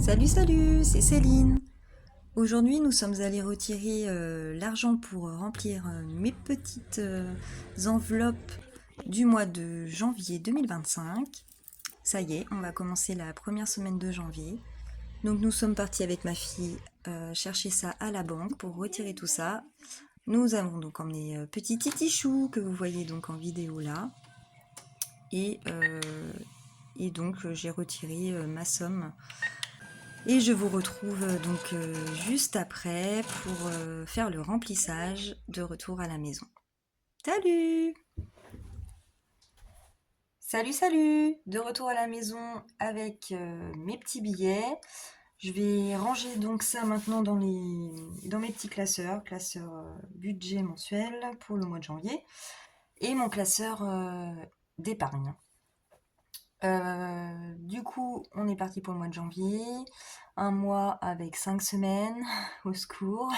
Salut, salut, c'est Céline. Aujourd'hui, nous sommes allés retirer l'argent pour remplir mes petites enveloppes du mois de janvier 2025. Ça y est, on va commencer la première semaine de janvier. Donc nous sommes partis avec ma fille chercher ça à la banque pour retirer tout ça. Nous avons donc emmené petit Titi Chou que vous voyez donc en vidéo là. Et, euh, et donc j'ai retiré ma somme. Et je vous retrouve donc juste après pour faire le remplissage de retour à la maison. Salut! Salut, salut! De retour à la maison avec mes petits billets. Je vais ranger donc ça maintenant dans mes petits classeurs, classeur budget mensuel pour le mois de janvier et mon classeur d'épargne. Du coup, on est parti pour le mois de janvier. Un mois avec 5 semaines, au secours.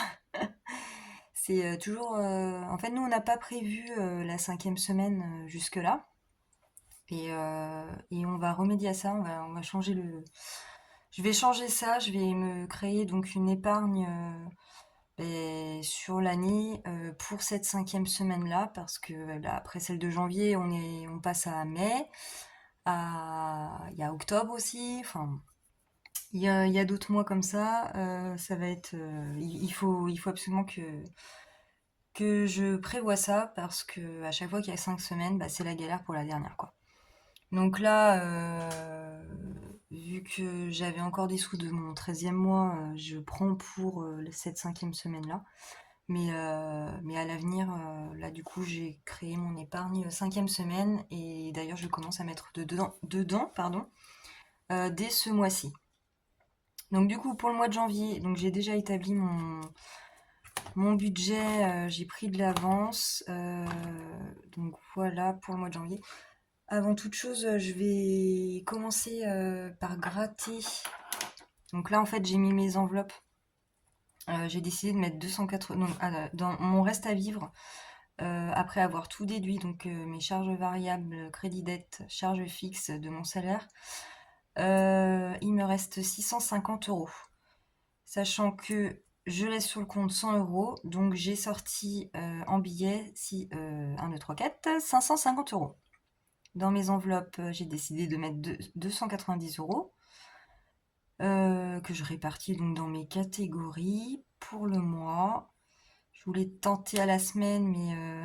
C'est toujours... En fait, nous, on n'a pas prévu la cinquième semaine jusque-là. Et on va remédier à ça, on va changer le... Je vais changer ça, je vais me créer donc une épargne sur l'année pour cette cinquième semaine-là, parce que là, après celle de janvier, on passe à mai, il y a octobre aussi, enfin... il y a d'autres mois comme ça, ça va être, il faut absolument que je prévoie ça parce que à chaque fois qu'il y a 5 semaines, bah, c'est la galère pour la dernière, quoi. Donc là, vu que j'avais encore des sous de mon 13e mois, je prends pour cette cinquième semaine-là. Mais à l'avenir, là du coup, j'ai créé mon épargne cinquième semaine et d'ailleurs, je commence à mettre dedans pardon, dès ce mois-ci. Donc du coup, pour le mois de janvier, donc j'ai déjà établi mon budget, j'ai pris de l'avance. Donc voilà pour le mois de janvier. Avant toute chose, je vais commencer par gratter. Donc là, en fait, j'ai mis mes enveloppes. J'ai décidé de mettre 280 dans mon reste à vivre. Après avoir tout déduit, donc mes charges variables, crédit dette, charges fixes de mon salaire, il me reste 650 euros. Sachant que je laisse sur le compte 100 euros, donc j'ai sorti en billets 1, 2, 3, 4, 550 euros. Dans mes enveloppes, j'ai décidé de mettre 290 euros que je répartis donc dans mes catégories pour le mois. Je voulais tenter à la semaine, mais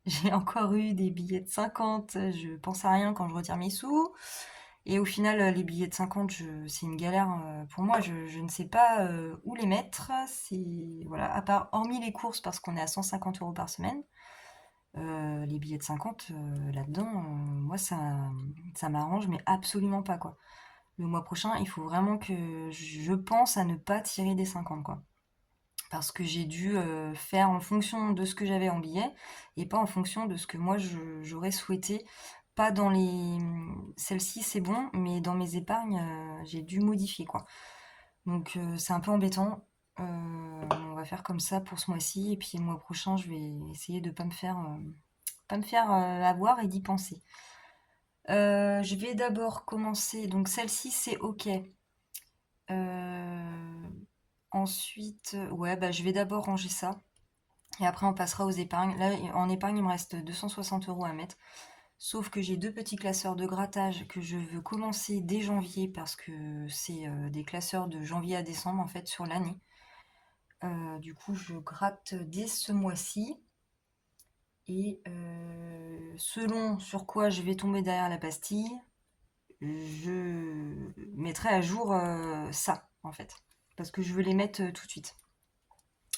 j'ai encore eu des billets de 50. Je pense à rien quand je retire mes sous. Et au final, les billets de 50, c'est une galère pour moi. Je ne sais pas où les mettre. C'est voilà, à part hormis les courses parce qu'on est à 150 euros par semaine. Les billets de 50 là-dedans, moi ça m'arrange, mais absolument pas quoi. Le mois prochain, il faut vraiment que je pense à ne pas tirer des 50 quoi. Parce que j'ai dû faire en fonction de ce que j'avais en billets et pas en fonction de ce que moi j'aurais souhaité. Pas dans les... Celle-ci c'est bon, mais dans mes épargnes, j'ai dû modifier quoi. Donc c'est un peu embêtant. On va faire comme ça pour ce mois-ci et puis le mois prochain, je vais essayer de pas me faire avoir et d'y penser. Je vais d'abord commencer. Donc celle-ci c'est OK. Euh, Ensuite, ouais, bah, je vais d'abord ranger ça. Et après, on passera aux épargnes. Là, en épargne, il me reste 260 euros à mettre. Sauf que j'ai deux petits classeurs de grattage que je veux commencer dès janvier parce que c'est des classeurs de janvier à décembre en fait sur l'année. Du coup, je gratte dès ce mois-ci. Et selon sur quoi je vais tomber derrière la pastille, je mettrai à jour ça en fait. Parce que je veux les mettre tout de suite.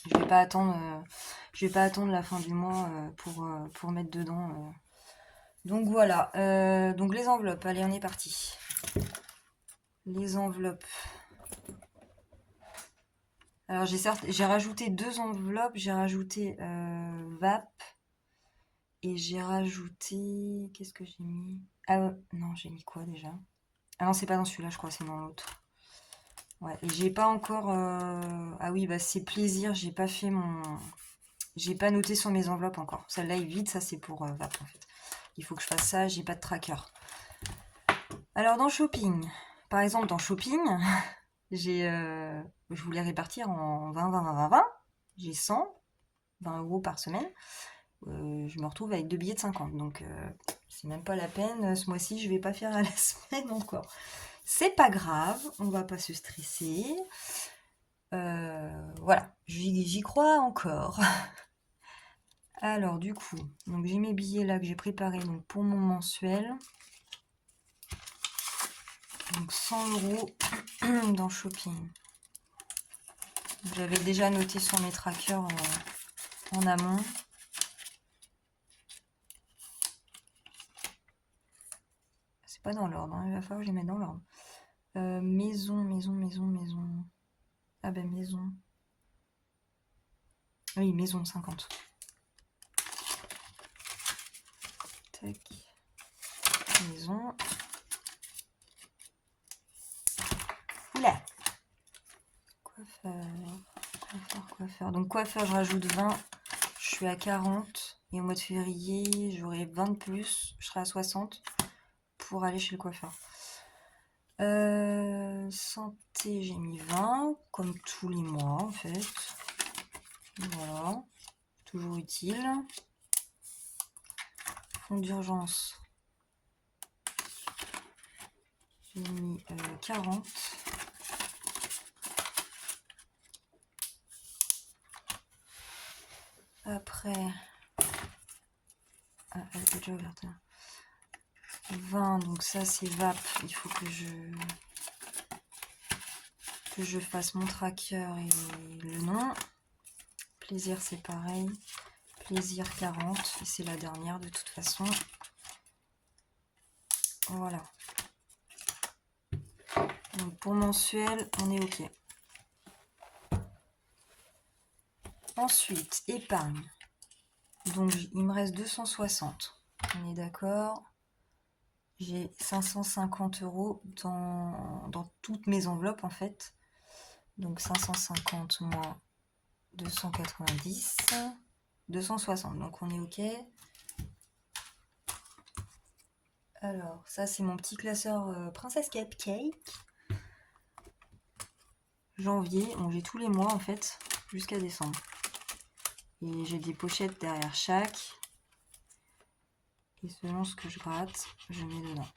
Je vais pas attendre la fin du mois pour mettre dedans. Donc voilà. Donc les enveloppes. Allez, on est parti. Les enveloppes. Alors j'ai rajouté deux enveloppes. J'ai rajouté VAP et j'ai rajouté. Qu'est-ce que j'ai mis? Ah non, j'ai mis quoi déjà? Ah non, c'est pas dans celui-là, je crois, c'est dans l'autre. Ouais. Et j'ai pas encore. Ah oui, bah c'est plaisir. J'ai pas noté sur mes enveloppes encore. Celle-là est vide, ça c'est pour VAP en fait. Il faut que je fasse ça, j'ai pas de tracker. Alors dans Shopping, par exemple dans Shopping, Je voulais répartir en 20, 20, 20, 20, 20. J'ai 20 € par semaine. Je me retrouve avec 2 billets de 50. Donc, c'est même pas la peine. Ce mois-ci, je vais pas faire à la semaine encore. C'est pas grave, on va pas se stresser. Voilà, j'y crois encore. Alors, du coup, donc j'ai mes billets là que j'ai préparés donc, pour mon mensuel. Donc 100 € dans Shopping. J'avais déjà noté sur mes trackers en amont. C'est pas dans l'ordre, hein, il va falloir que je les mette dans l'ordre. Maison. Ah ben maison. Oui, maison 50. Tac. Maison. Oula. Coiffeur. Donc coiffeur, je rajoute 20. Je suis à 40. Et au mois de février, j'aurai 20 de plus. Je serai à 60 pour aller chez le coiffeur. Santé, j'ai mis 20, comme tous les mois en fait. Voilà. Toujours utile. Fonds d'urgence. J'ai mis 40. Après, elle est déjà ouverte là. 20, donc ça c'est VAP. Il faut que je fasse mon tracker et le nom. Plaisir c'est pareil. Plaisir 40. Et c'est la dernière de toute façon. Voilà. Donc pour mensuel, on est ok. Ensuite, épargne. Donc il me reste 260. On est d'accord. J'ai 550 € dans toutes mes enveloppes en fait. Donc 550 moins 290, 260. Donc on est ok. Alors ça c'est mon petit classeur Princesse Cupcake. Janvier, bon, j'ai tous les mois en fait jusqu'à décembre. Et j'ai des pochettes derrière chaque. Et selon ce que je gratte, je mets dedans.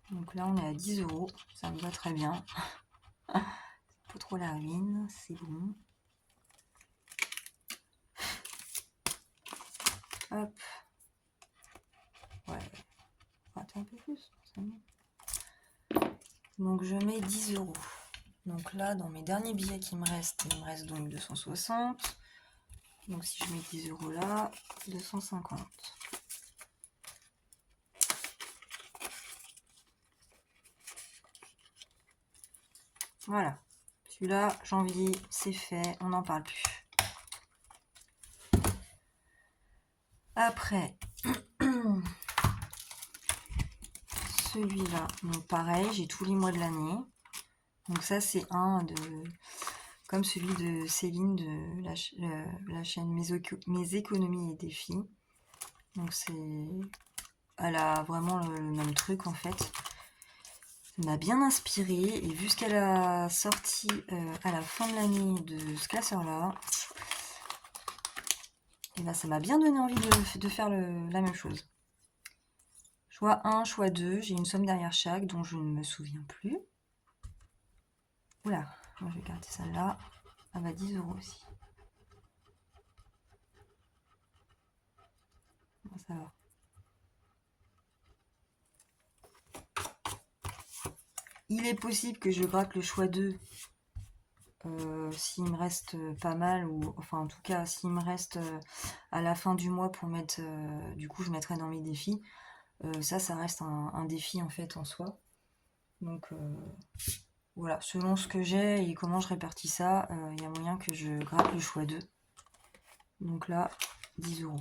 Donc là, on est à 10 €. Ça me va très bien. C'est pas trop la ruine, c'est bon. Hop. Ouais. Attends un peu plus. Donc je mets 10 €. Donc là, dans mes derniers billets qui me restent, il me reste donc 260. Donc si je mets 10 € là, 250. Voilà. Celui-là, janvier, c'est fait. On n'en parle plus. Après, celui-là, donc pareil, j'ai tous les mois de l'année. Donc ça, c'est comme celui de Céline de la chaîne Mes économies et défis. Donc elle a vraiment le même truc en fait. Ça m'a bien inspiré et vu ce qu'elle a sorti à la fin de l'année de ce classeur-là, et ben ça m'a bien donné envie de faire la même chose. Choix 1, choix 2, j'ai une somme derrière chaque dont je ne me souviens plus. Oula, moi je vais garder celle-là. Ah bah 10 € aussi. Bon, ça va. Il est possible que je gratte le choix 2 s'il me reste pas mal, ou enfin en tout cas s'il me reste à la fin du mois pour mettre, du coup je mettrai dans mes défis. Ça reste un défi en fait en soi. Donc voilà, selon ce que j'ai et comment je répartis ça, il y a moyen que je gratte le choix 2. Donc là, 10 €.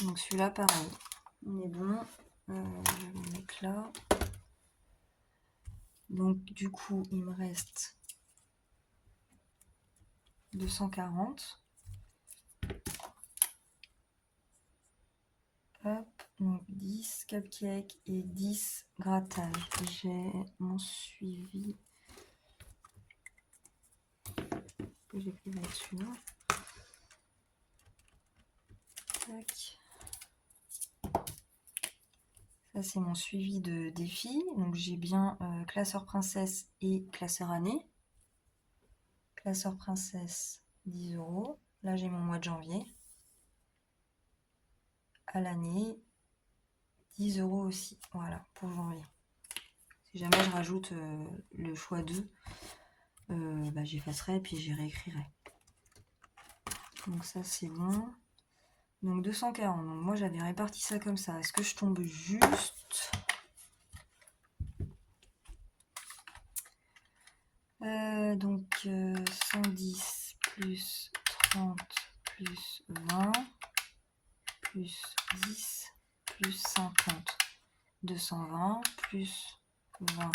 Donc celui-là, pareil. On est bon. Je vais le mettre là. Donc du coup, il me reste 240. Hop, donc 10 cupcakes et 10 grattages. J'ai mon suivi que j'écrivais dessus. Tac. Ça, c'est mon suivi de défi. Donc, j'ai bien classeur princesse et classeur année. Classeur princesse, 10 €. Là, j'ai mon mois de janvier. À l'année, 10 € aussi. Voilà, pour janvier. Si jamais je rajoute le choix 2, j'effacerai et puis j'y réécrirai. Donc, ça, c'est bon. Donc, 240. Donc, moi, j'avais réparti ça comme ça. Est-ce que je tombe juste? Donc 110 plus 30 plus 20 plus 10 plus 50. 220 plus 20.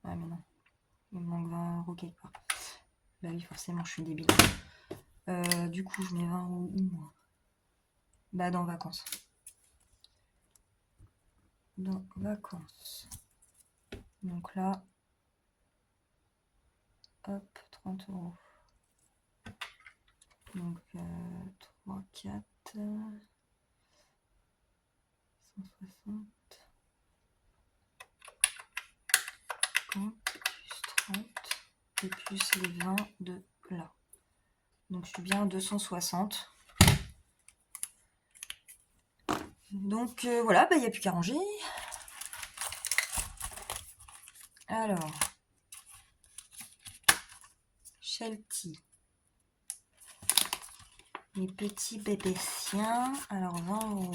Ah mais non, il me manque 20 € quelque part. Bah oui, forcément, je suis débile. Du coup, je mets 20 € où moi? Bah dans vacances. Dans vacances. Donc là, hop, 30 €. Donc 3, 4, 160, 50, plus 30, et plus les 20 de là. Donc je suis bien à 260. Donc voilà, il n'y a plus qu'à ranger. Alors, Shelty. Les petits bébés siens. Alors 20 €.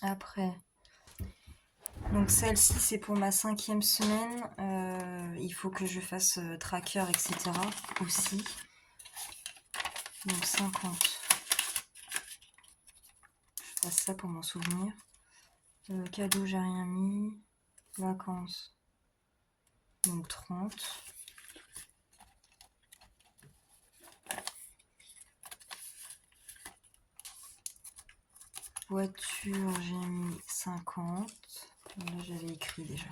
Après, donc celle-ci c'est pour ma 5e semaine. Il faut que je fasse tracker, etc. aussi. Donc 50. Je fasse ça pour m'en souvenir. Cadeau, j'ai rien mis. Vacances. Donc 30. Voiture, j'ai mis 50. Là, j'avais écrit déjà.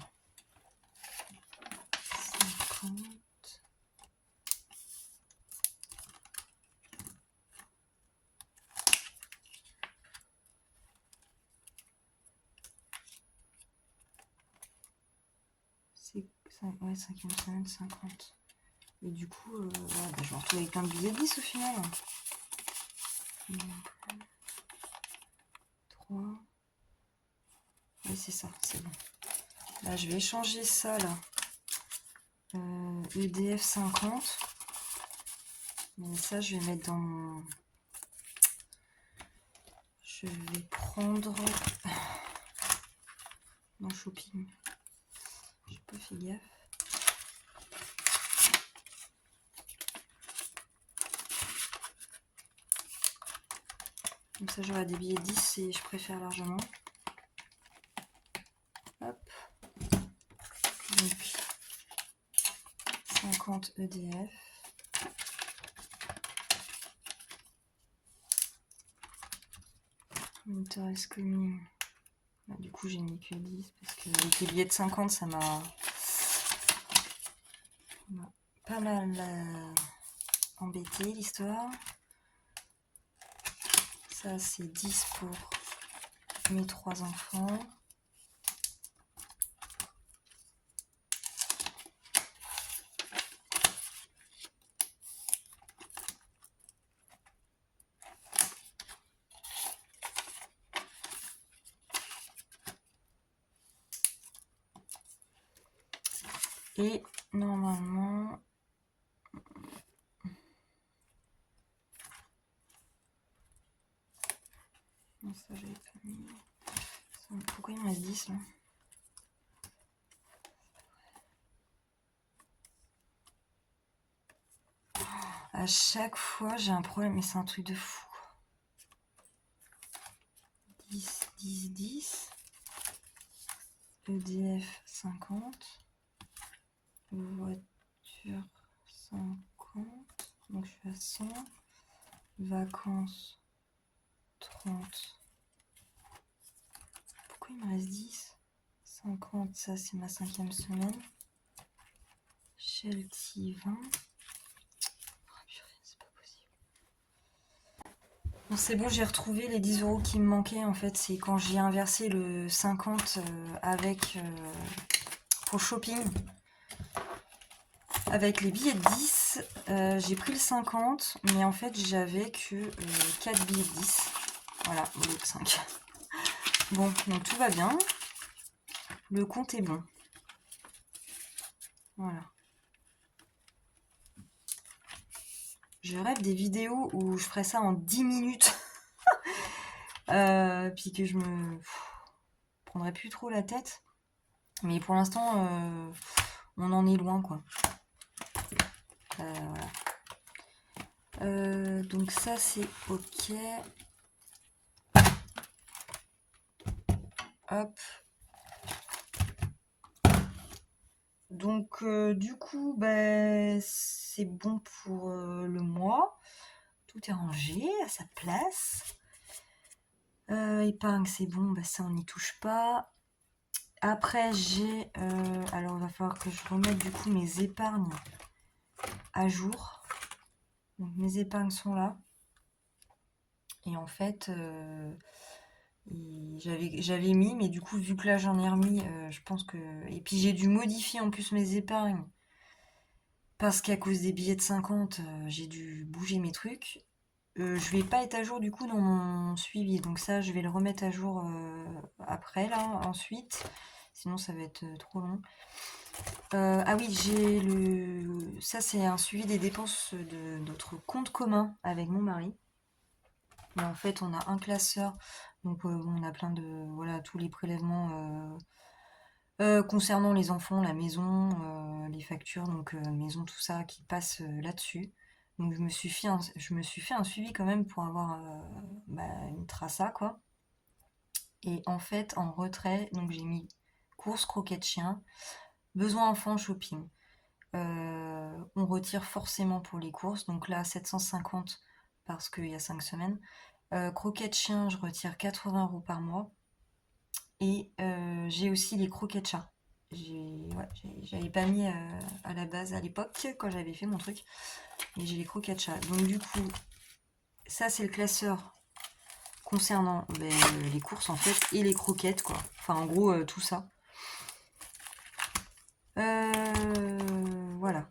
50. C'est 5e semaine, 50. Et du coup, je vais me retrouver avec plein de billets de 10 au final. 3. Oui, c'est ça, c'est bon. Là, je vais échanger ça, là. EDF 50. Mais ça, je vais mettre dans mon... Je vais prendre... dans shopping. J'ai pas fait gaffe. Comme ça, j'aurai des billets 10 et je préfère largement. Hop. Donc, 50 EDF. Interest commun. Du coup, j'ai mis que 10 parce que avec les billets de 50, ça m'a pas mal embêté l'histoire. Ça, c'est 10 pour mes 3 enfants. Et normalement... Non, ça j'avais pas mis. Pourquoi il me reste 10 là? À chaque fois j'ai un problème, mais c'est un truc de fou. 10, 10, 10. EDF 50. Voiture 50. Donc je suis à 100. Vacances 30. Pourquoi il me reste 10? 50, ça c'est ma 5e semaine. Shelty 20. Oh, purée, c'est pas possible. Bon, c'est bon, j'ai retrouvé les 10 euros qui me manquaient en fait. C'est quand j'ai inversé le 50 avec pour shopping. Avec les billets de 10, j'ai pris le 50, mais en fait j'avais que 4 billets de 10. Voilà, au lieu de 5. Bon, donc tout va bien. Le compte est bon. Voilà. Je rêve des vidéos où je ferais ça en 10 minutes. Puis que je me prendrais plus trop la tête. Mais pour l'instant, on en est loin, quoi. Voilà. Donc ça, c'est ok. Hop. Donc, du coup, ben, c'est bon pour le mois. Tout est rangé à sa place. Épargne, c'est bon, ben, ça, on n'y touche pas. Après, j'ai... alors, il va falloir que je remette, du coup, mes épargnes à jour. Donc, mes épargnes sont là. Et en fait... j'avais mis, mais du coup, vu que là j'en ai remis, je pense que. Et puis j'ai dû modifier en plus mes épargnes. Parce qu'à cause des billets de 50, j'ai dû bouger mes trucs. Je vais pas être à jour du coup dans mon suivi. Donc ça, je vais le remettre à jour après, là, ensuite. Sinon, ça va être trop long. Ah oui, j'ai le. Ça, c'est un suivi des dépenses de notre compte commun avec mon mari. Et en fait, on a un classeur. Donc, on a plein de. Voilà, tous les prélèvements concernant les enfants, la maison, les factures, donc maison, tout ça qui passe là-dessus. Donc, je me suis fait un suivi quand même pour avoir une traça, quoi. Et en fait, en retrait, donc j'ai mis courses, croquettes chien, besoins enfants, shopping. On retire forcément pour les courses, donc là 750 parce qu'il y a 5 semaines. Croquettes chien, je retire 80 euros par mois. Et j'ai aussi les croquettes chat. J'avais pas mis à la base à l'époque quand j'avais fait mon truc. Et j'ai les croquettes chat. Donc du coup, ça c'est le classeur concernant les courses en fait et les croquettes quoi. Enfin en gros tout ça. Voilà.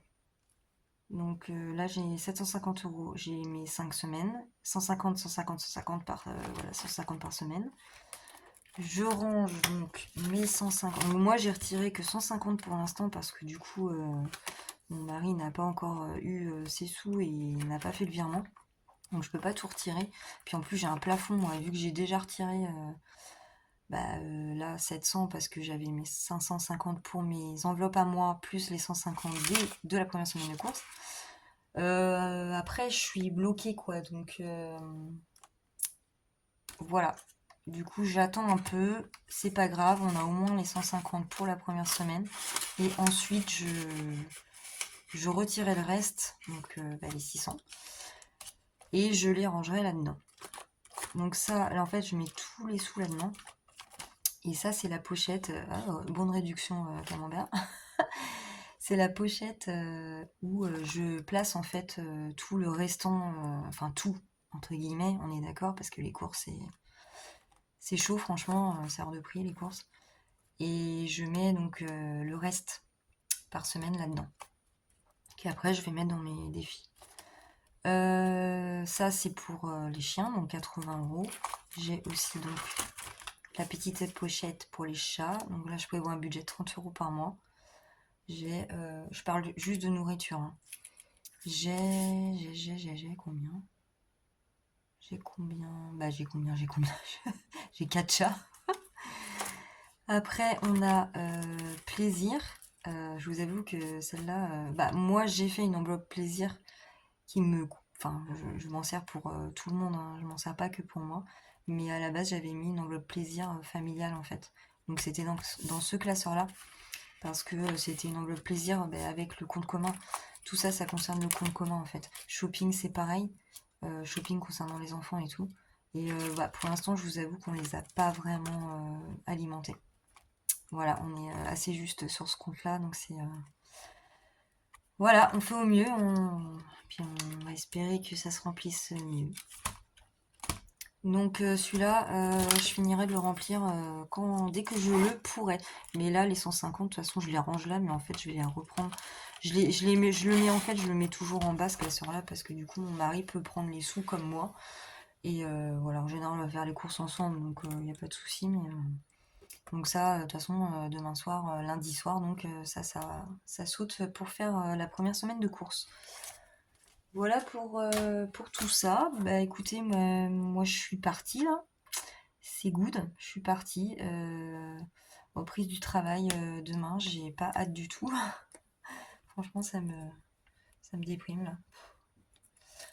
Donc là j'ai 750 euros. J'ai mes 5 semaines. 150, 150, 150 par, voilà, 150 par semaine. Je range donc mes 150. Moi, j'ai retiré que 150 pour l'instant parce que du coup, mon mari n'a pas encore eu ses sous et il n'a pas fait le virement. Donc, je peux pas tout retirer. Puis en plus, j'ai un plafond. Vu que j'ai déjà retiré là 700 parce que j'avais mes 550 pour mes enveloppes à moi, plus les 150 de la première semaine de course. Après, je suis bloquée quoi. Donc, voilà. Du coup, j'attends un peu. C'est pas grave, on a au moins les 150 pour la première semaine. Et ensuite, je retirerai le reste, donc les 600. Et je les rangerai là-dedans. Donc ça, là, en fait, je mets tous les sous là-dedans. Et ça, c'est la pochette. Bonne réduction, camembert. C'est la pochette où je place en fait tout le restant, enfin tout, entre guillemets, on est d'accord, parce que les courses, c'est chaud, franchement, c'est hors de prix les courses. Et je mets donc le reste par semaine là-dedans. Qu'après, je vais mettre dans mes défis. Ça, c'est pour les chiens, donc 80 euros. J'ai aussi donc la petite pochette pour les chats. Donc là, je prévois un budget de 30 euros par mois. Je parle juste de nourriture, hein. J'ai combien? J'ai combien? Bah j'ai combien? J'ai 4 chats. Après, on a plaisir. Je vous avoue que celle-là, bah moi j'ai fait une enveloppe plaisir qui me, enfin, je m'en sers pour tout le monde, hein. Je m'en sers pas que pour moi. Mais à la base, j'avais mis une enveloppe plaisir familiale en fait. Donc c'était dans ce classeur-là parce que c'était une enveloppe plaisir avec le compte commun. Tout ça, ça concerne le compte commun en fait. Shopping, c'est pareil. Shopping concernant les enfants et tout. Et bah, pour l'instant, je vous avoue qu'on les a pas vraiment alimentés. Voilà, on est assez juste sur ce compte-là, donc c'est voilà, on fait au mieux, puis on va espérer que ça se remplisse mieux. Donc celui-là, je finirai de le remplir dès que je le pourrai. Mais là, les 150, de toute façon, je les range là, mais en fait, je vais les reprendre. Je le mets en fait, je le mets toujours en bas ce classeur-là parce que du coup, mon mari peut prendre les sous comme moi. Et voilà, en général, on va faire les courses ensemble, donc il n'y a pas de souci. Mais donc ça, de toute façon, demain soir, lundi soir, donc ça saute pour faire la première semaine de course. Voilà pour tout ça. Bah écoutez, moi je suis partie là. C'est good, je suis partie. Reprise du travail demain, j'ai pas hâte du tout. Franchement, ça me déprime là.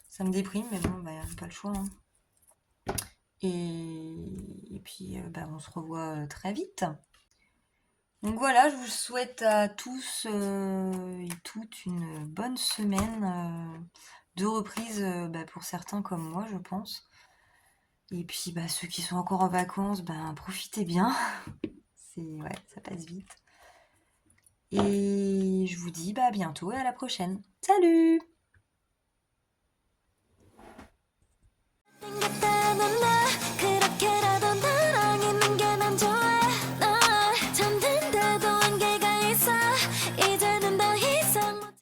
Ça me déprime, mais bon, bah pas le choix, hein. Et puis, bah, on se revoit très vite. Donc voilà, je vous souhaite à tous et toutes une bonne semaine de reprise bah, pour certains comme moi, je pense. Et puis bah, ceux qui sont encore en vacances, ben profitez bien. Ouais, ça passe vite. Et je vous dis bah, à bientôt et à la prochaine. Salut!